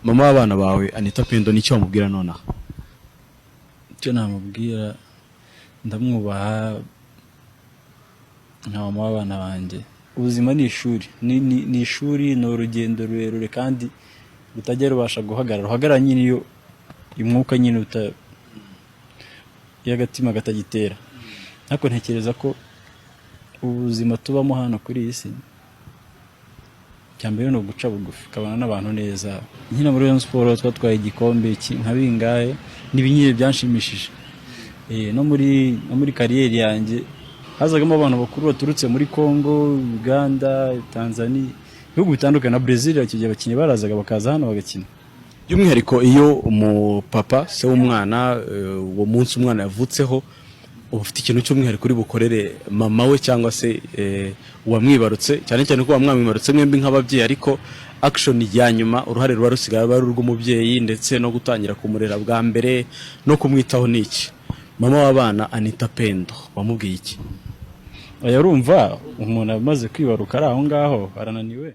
mama w'abana bawe Anita Pendo nicyo wamubwira nonaha? Icyo namubwira, ndamwubaha nka mama w'abana banjye. Ubuzima ni ishuri, ni ishuri, ni urugendo rurerure kandi rutajya rubasha guhagarara. Ruhagarara nyine iyo umwuka nyine y'agatima katagitera. Ariko ntekereza ko ubuzima tubamo hano kuri iyi si cyambere no guca bugufi, kabana n'abantu neza. Nkina muri Rayon Sports twatwaye igikombe nka bingahe, nibinyire byanshimishije. No muri kariyeri yanjye hazagamo abantu bakuru baturutse muri Congo, Uganda, Tanzania, ibihugu bitandukanye na Brazil. Icyo gihe abakinnyi barazaga bakaza hano bagakina. By'umwihariko iyo umupapa se w'umwana uwo munsi umwana yavutseho, ufite ikintu cy'umwihariko uri bukorere mama we cyangwa se uwamwibarutse, cyane cyane ko wamwamibarutse mwembi nk'ababyeyi, ariko action ya nyuma uruhare ruba rusigaye ari urw'umubyeyi ndetse no gutangira kumurera bwa mbere no kumwitaho n'iki. Mama w'abana Anita Pendo wamubwiye iki? Oya, urumva umuntu amaze kwibaruka ari aho ngaho arananiwe.